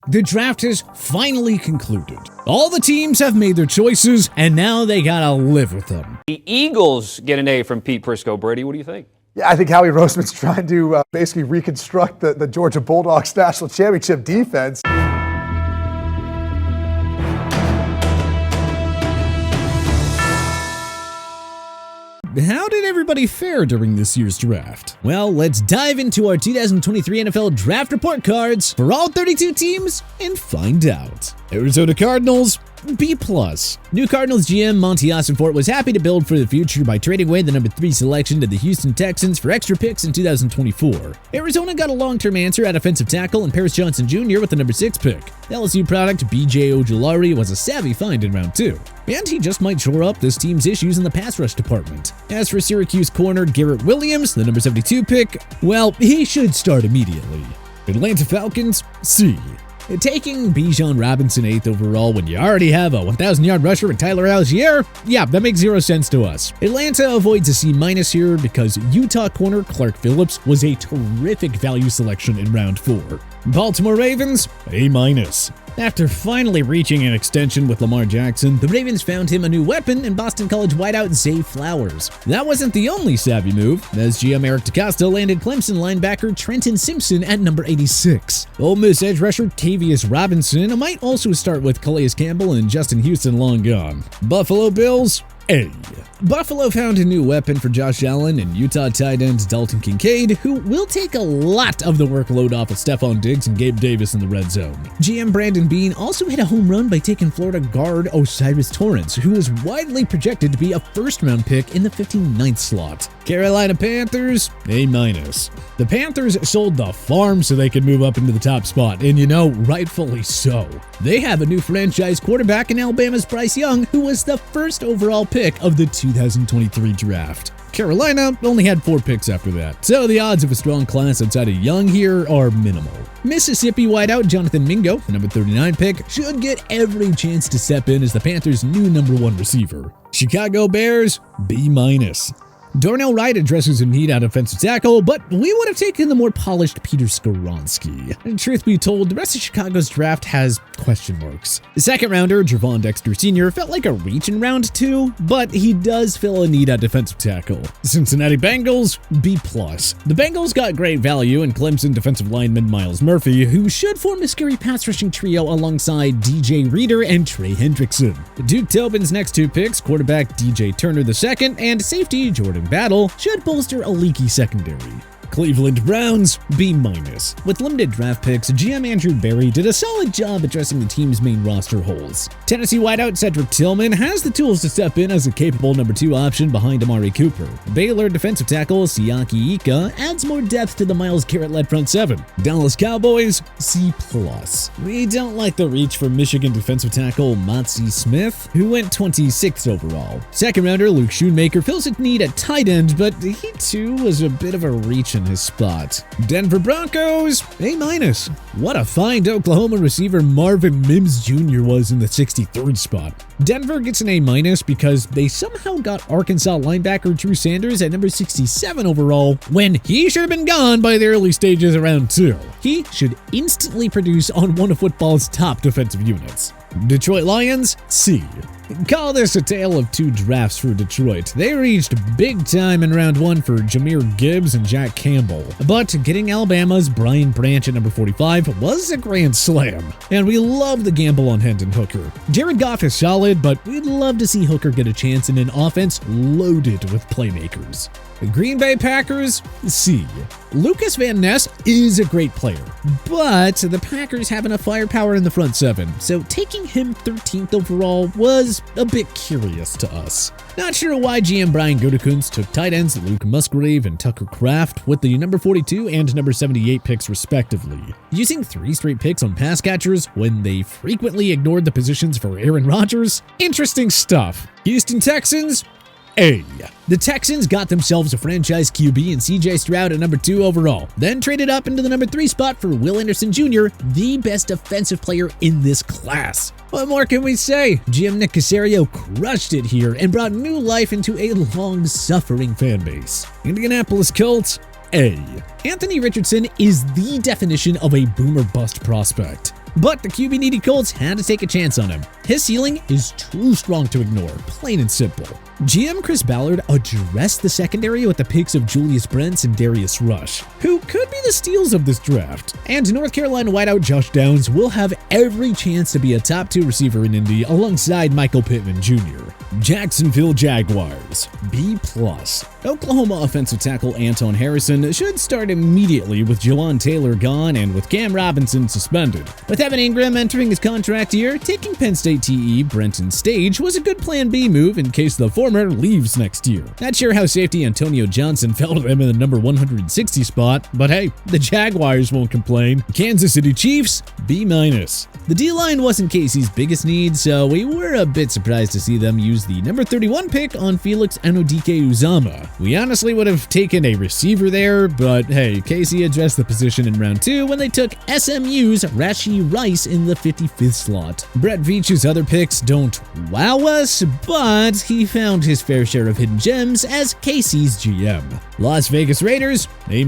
The draft has finally concluded. All the teams have made their choices, and now they gotta live with them. The Eagles get an A from Pete Prisco. Brady, what do you think? Yeah, I think Howie Roseman's trying to basically reconstruct the Georgia Bulldogs national championship defense. How did everybody fare during this year's draft? Well, let's dive into our 2023 NFL Draft Report cards for all 32 teams and find out. Arizona Cardinals, B+. New Cardinals GM Monty Ossenfort was happy to build for the future by trading away the number 3 selection to the Houston Texans for extra picks in 2024. Arizona got a long-term answer at offensive tackle in Paris Johnson Jr. with the number 6 pick. LSU product BJ Ojulari was a savvy find in round 2. And he just might shore up this team's issues in the pass rush department. As for Syracuse corner Garrett Williams, the number 72 pick, well, he should start immediately. Atlanta Falcons, C. Taking Bijan Robinson 8th overall when you already have a 1,000-yard rusher in Tyler Algier? Yeah, that makes zero sense to us. Atlanta avoids a C- here because Utah corner Clark Phillips was a terrific value selection in round 4. Baltimore Ravens, A-. After finally reaching an extension with Lamar Jackson, the Ravens found him a new weapon in Boston College wideout Zay Flowers. That wasn't the only savvy move, as GM Eric DeCosta landed Clemson linebacker Trenton Simpson at number 86. Ole Miss edge rusher Tavius Robinson might also start with Calais Campbell and Justin Houston long gone. Buffalo Bills, A. Buffalo found a new weapon for Josh Allen and Utah tight end Dalton Kincaid, who will take a lot of the workload off of Stephon Diggs and Gabe Davis in the red zone. GM Brandon Beane also hit a home run by taking Florida guard Osiris Torrance, who is widely projected to be a first-round pick in the 59th slot. Carolina Panthers, A-. The Panthers sold the farm so they could move up into the top spot, and rightfully so. They have a new franchise quarterback in Alabama's Bryce Young, who was the first overall pick of the 2023 draft. Carolina only had 4 picks after that, so the odds of a strong class outside of Young here are minimal. Mississippi wideout Jonathan Mingo, the number 39 pick, should get every chance to step in as the Panthers' new number 1 receiver. Chicago Bears, B-. Darnell Wright addresses a need at offensive tackle, but we would have taken the more polished Peter Skoronski. And truth be told, the rest of Chicago's draft has question marks. The second rounder, Javon Dexter Sr., felt like a reach in round 2, but he does fill a need at defensive tackle. Cincinnati Bengals, B+. The Bengals got great value in Clemson defensive lineman Myles Murphy, who should form a scary pass rushing trio alongside DJ Reader and Trey Hendrickson. Duke Tobin's next 2 picks, quarterback DJ Turner II and safety Jordan Battle, should bolster a leaky secondary. Cleveland Browns, B-. With limited draft picks, GM Andrew Berry did a solid job addressing the team's main roster holes. Tennessee wideout Cedric Tillman has the tools to step in as a capable number 2 option behind Amari Cooper. Baylor defensive tackle Siaki Ika adds more depth to the Myles Garrett-led front 7. Dallas Cowboys, C+. We don't like the reach for Michigan defensive tackle Motzi Smith, who went 26th overall. Second rounder Luke Schoonmaker fills a need at tight end, but he too was a bit of a reach in his spot. Denver Broncos, A-. What a find Oklahoma receiver Marvin Mims Jr. was in the 63rd spot. Denver gets an A- because they somehow got Arkansas linebacker Drew Sanders at number 67 overall when he should have been gone by the early stages of round 2. He should instantly produce on one of football's top defensive units. Detroit Lions, C. Call this a tale of 2 drafts for Detroit. They reached big time in round 1 for Jahmyr Gibbs and Jack Campbell, but getting Alabama's Brian Branch at number 45 was a grand slam. And we love the gamble on Hendon Hooker. Jared Goff is solid, but we'd love to see Hooker get a chance in an offense loaded with playmakers. The Green Bay Packers, C. Lucas Van Ness is a great player, but the Packers have enough firepower in the front 7, so taking him 13th overall was a bit curious to us. Not sure why GM Brian Gutekunst took tight ends Luke Musgrave and Tucker Kraft with the number 42 and number 78 picks respectively, using 3 straight picks on pass catchers when they frequently ignored the positions for Aaron Rodgers. Interesting stuff. Houston Texans, A. The Texans got themselves a franchise QB in CJ Stroud at number 2 overall, then traded up into the number 3 spot for Will Anderson Jr., the best defensive player in this class. What more can we say? GM Nick Caserio crushed it here and brought new life into a long-suffering fan base. Indianapolis Colts, A. Anthony Richardson is the definition of a boomer bust prospect. But the QB-needy Colts had to take a chance on him. His ceiling is too strong to ignore, plain and simple. GM Chris Ballard addressed the secondary with the picks of Julius Brents and Darius Rush, who could be the steals of this draft. And North Carolina wideout Josh Downs will have every chance to be a top 2 receiver in Indy alongside Michael Pittman Jr. Jacksonville Jaguars, B+. Oklahoma offensive tackle Anton Harrison should start immediately with Jawan Taylor gone and with Cam Robinson suspended. With Evan Ingram entering his contract year, taking Penn State TE Brenton Stage was a good plan B move in case the former leaves next year. Not sure how safety Antonio Johnson fell to them in the number 160 spot, but hey, the Jaguars won't complain. Kansas City Chiefs, B-. The D-line wasn't Casey's biggest need, so we were a bit surprised to see them use the number 31 pick on Felix Anudike-Uzomah. We honestly would have taken a receiver there, but hey, Casey addressed the position in round 2 when they took SMU's Rashee Rice in the 55th slot. Brett Veach's other picks don't wow us, but he found his fair share of hidden gems as Casey's GM. Las Vegas Raiders, A-.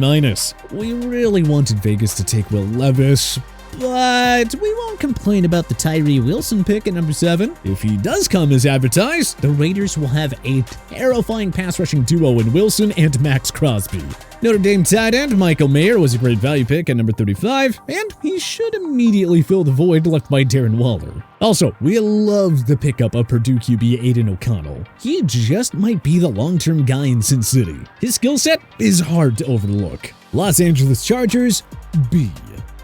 We really wanted Vegas to take Will Levis, but we won't complain about the Tyree Wilson pick at number 7. If he does come as advertised, the Raiders will have a terrifying pass-rushing duo in Wilson and Max Crosby. Notre Dame tight end Michael Mayer was a great value pick at number 35, and he should immediately fill the void left by Darren Waller. Also, we loved the pickup of Purdue QB Aiden O'Connell. He just might be the long-term guy in Sin City. His skill set is hard to overlook. Los Angeles Chargers, B.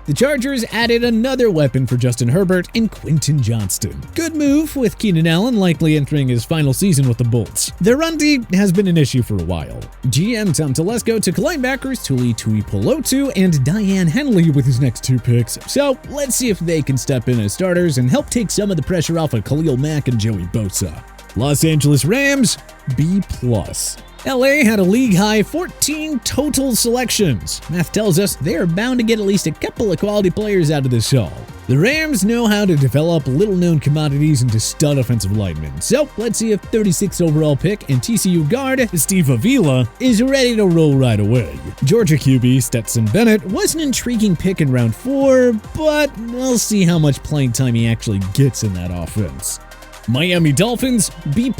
The Chargers added another weapon for Justin Herbert in Quentin Johnston. Good move, with Keenan Allen likely entering his final season with the Bolts. Their run D has been an issue for a while. GM Tom Telesco took linebackers Tuli Tuipulotu and Diane Henley with his next 2 picks, so let's see if they can step in as starters and help take some of the pressure off of Khalil Mack and Joey Bosa. Los Angeles Rams, B+. LA had a league-high 14 total selections. Math tells us they are bound to get at least a couple of quality players out of this haul. The Rams know how to develop little-known commodities into stud offensive linemen, so let's see if 36th overall pick and TCU guard Steve Avila is ready to roll right away. Georgia QB Stetson Bennett was an intriguing pick in round 4, but we'll see how much playing time he actually gets in that offense. Miami Dolphins, B+.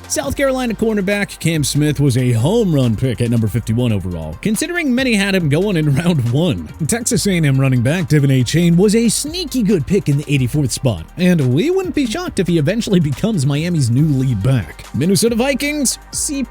South Carolina cornerback Cam Smith was a home run pick at number 51 overall, considering many had him going in round 1. Texas A&M running back Devin A. Chain was a sneaky good pick in the 84th spot, and we wouldn't be shocked if he eventually becomes Miami's new lead back. Minnesota Vikings, C+.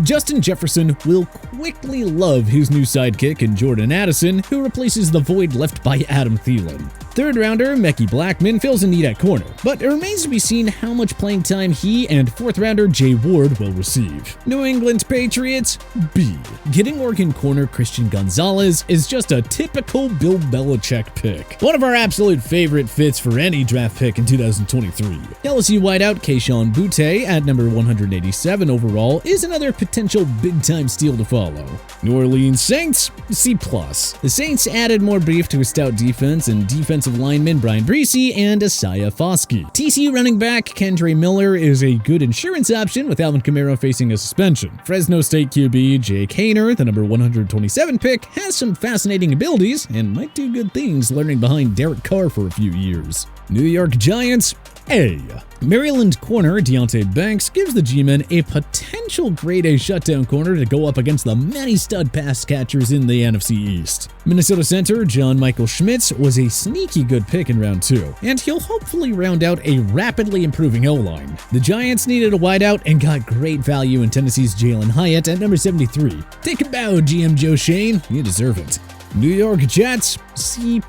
Justin Jefferson will quickly love his new sidekick in Jordan Addison, who replaces the void left by Adam Thielen. Third rounder Mekhi Blackman fills a need at corner, but it remains to be seen how much playing time he and fourth rounder Jay Ward will receive. New England Patriots, B. Getting Oregon corner Christian Gonzalez is just a typical Bill Belichick pick. One of our absolute favorite fits for any draft pick in 2023. LSU wideout Keyshawn Butte at number 187 overall is another potential big-time steal to follow. New Orleans Saints, C+. The Saints added more beef to a stout defense and defensive lineman Brian Breesy and Isaiah Foskey. TCU running back Kendre Miller is a good insurance option with Alvin Kamara facing a suspension. Fresno State QB Jake Haener, the number 127 pick, has some fascinating abilities and might do good things learning behind Derek Carr for a few years. New York Giants, A. Maryland corner Deonte Banks gives the G-men a potential grade A shutdown corner to go up against the many stud pass catchers in the NFC East. Minnesota center John Michael Schmitz was a sneaky good pick in round 2, and he'll hopefully round out a rapidly improving O-line. The Giants needed a wideout and got great value in Tennessee's Jalen Hyatt at number 73. Take a bow, GM Joe Shane, you deserve it. New York Jets, C+.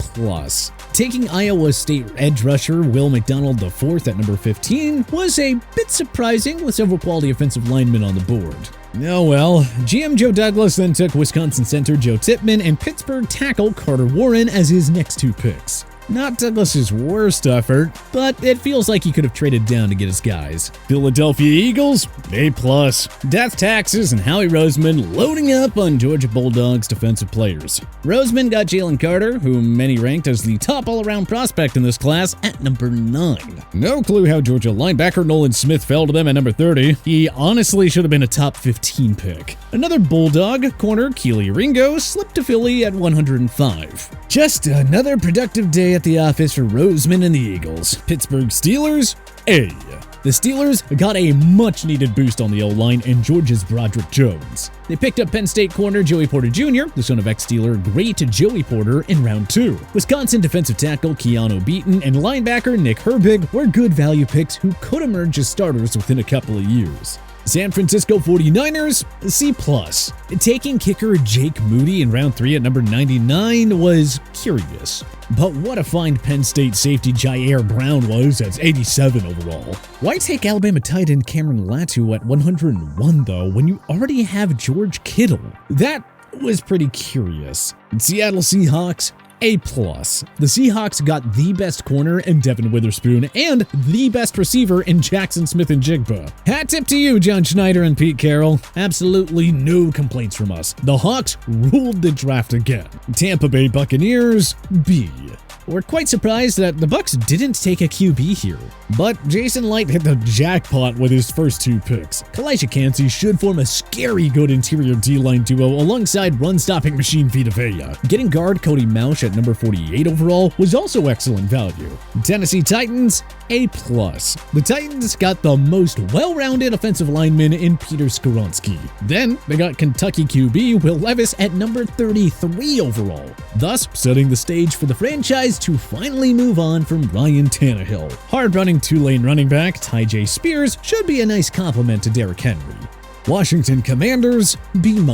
Taking Iowa State edge rusher Will McDonald IV at number 15 was a bit surprising with several quality offensive linemen on the board. Oh well, GM Joe Douglas then took Wisconsin center Joe Tippmann and Pittsburgh tackle Carter Warren as his next 2 picks. Not Douglas's worst effort, but it feels like he could have traded down to get his guys. Philadelphia Eagles, A+. Death taxes and Howie Roseman loading up on Georgia Bulldogs defensive players. Roseman got Jalen Carter, whom many ranked as the top all-around prospect in this class, at number 9. No clue how Georgia linebacker Nolan Smith fell to them at number 30. He honestly should have been a top 15 pick. Another Bulldog corner Keely Ringo slipped to Philly at 105. Just another productive day at the office for Roseman and the Eagles. Pittsburgh Steelers, A. The Steelers got a much-needed boost on the O-line and Georgia's Broderick Jones. They picked up Penn State corner Joey Porter Jr., the son of ex-Steeler great Joey Porter, in round 2. Wisconsin defensive tackle Keanu Beaton and linebacker Nick Herbig were good value picks who could emerge as starters within a couple of years. San Francisco 49ers, C+. Taking kicker Jake Moody in round 3 at number 99 was curious. But what a find Penn State safety Jair Brown was at 87 overall. Why take Alabama tight end Cameron Latu at 101 though when you already have George Kittle? That was pretty curious. Seattle Seahawks, A+. The Seahawks got the best corner in Devin Witherspoon and the best receiver in Jackson Smith-Njigba. Hat tip to you, John Schneider and Pete Carroll. Absolutely no complaints from us. The Hawks ruled the draft again. Tampa Bay Buccaneers, B. We're quite surprised that the Bucs didn't take a QB here. But Jason Light hit the jackpot with his first 2 picks. Kalijah Kancey should form a scary good interior D-line duo alongside run-stopping machine Vita Vea. Getting guard Cody Mauch at number 48 overall was also excellent value. Tennessee Titans, A+. The Titans got the most well-rounded offensive lineman in Peter Skoronski. Then they got Kentucky QB Will Levis at number 33 overall, thus setting the stage for the franchise to finally move on from Ryan Tannehill. Hard-running Tulane running back Ty J. Spears should be a nice compliment to Derrick Henry. Washington Commanders, B-.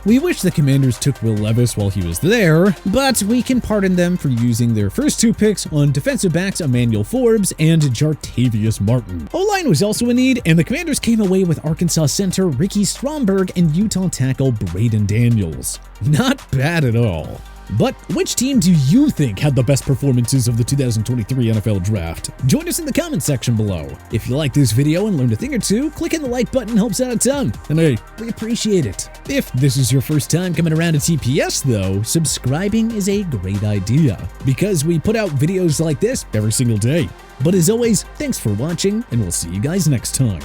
We wish the Commanders took Will Levis while he was there, but we can pardon them for using their first 2 picks on defensive backs Emmanuel Forbes and Jartavius Martin. O-line was also in need, and the Commanders came away with Arkansas center Ricky Stromberg and Utah tackle Braden Daniels. Not bad at all. But which team do you think had the best performances of the 2023 NFL Draft? Join us in the comments section below. If you like this video and learned a thing or two, clicking the like button helps out a ton. And hey, we appreciate it. If this is your first time coming around to TPS though, subscribing is a great idea because we put out videos like this every single day. But as always, thanks for watching and we'll see you guys next time.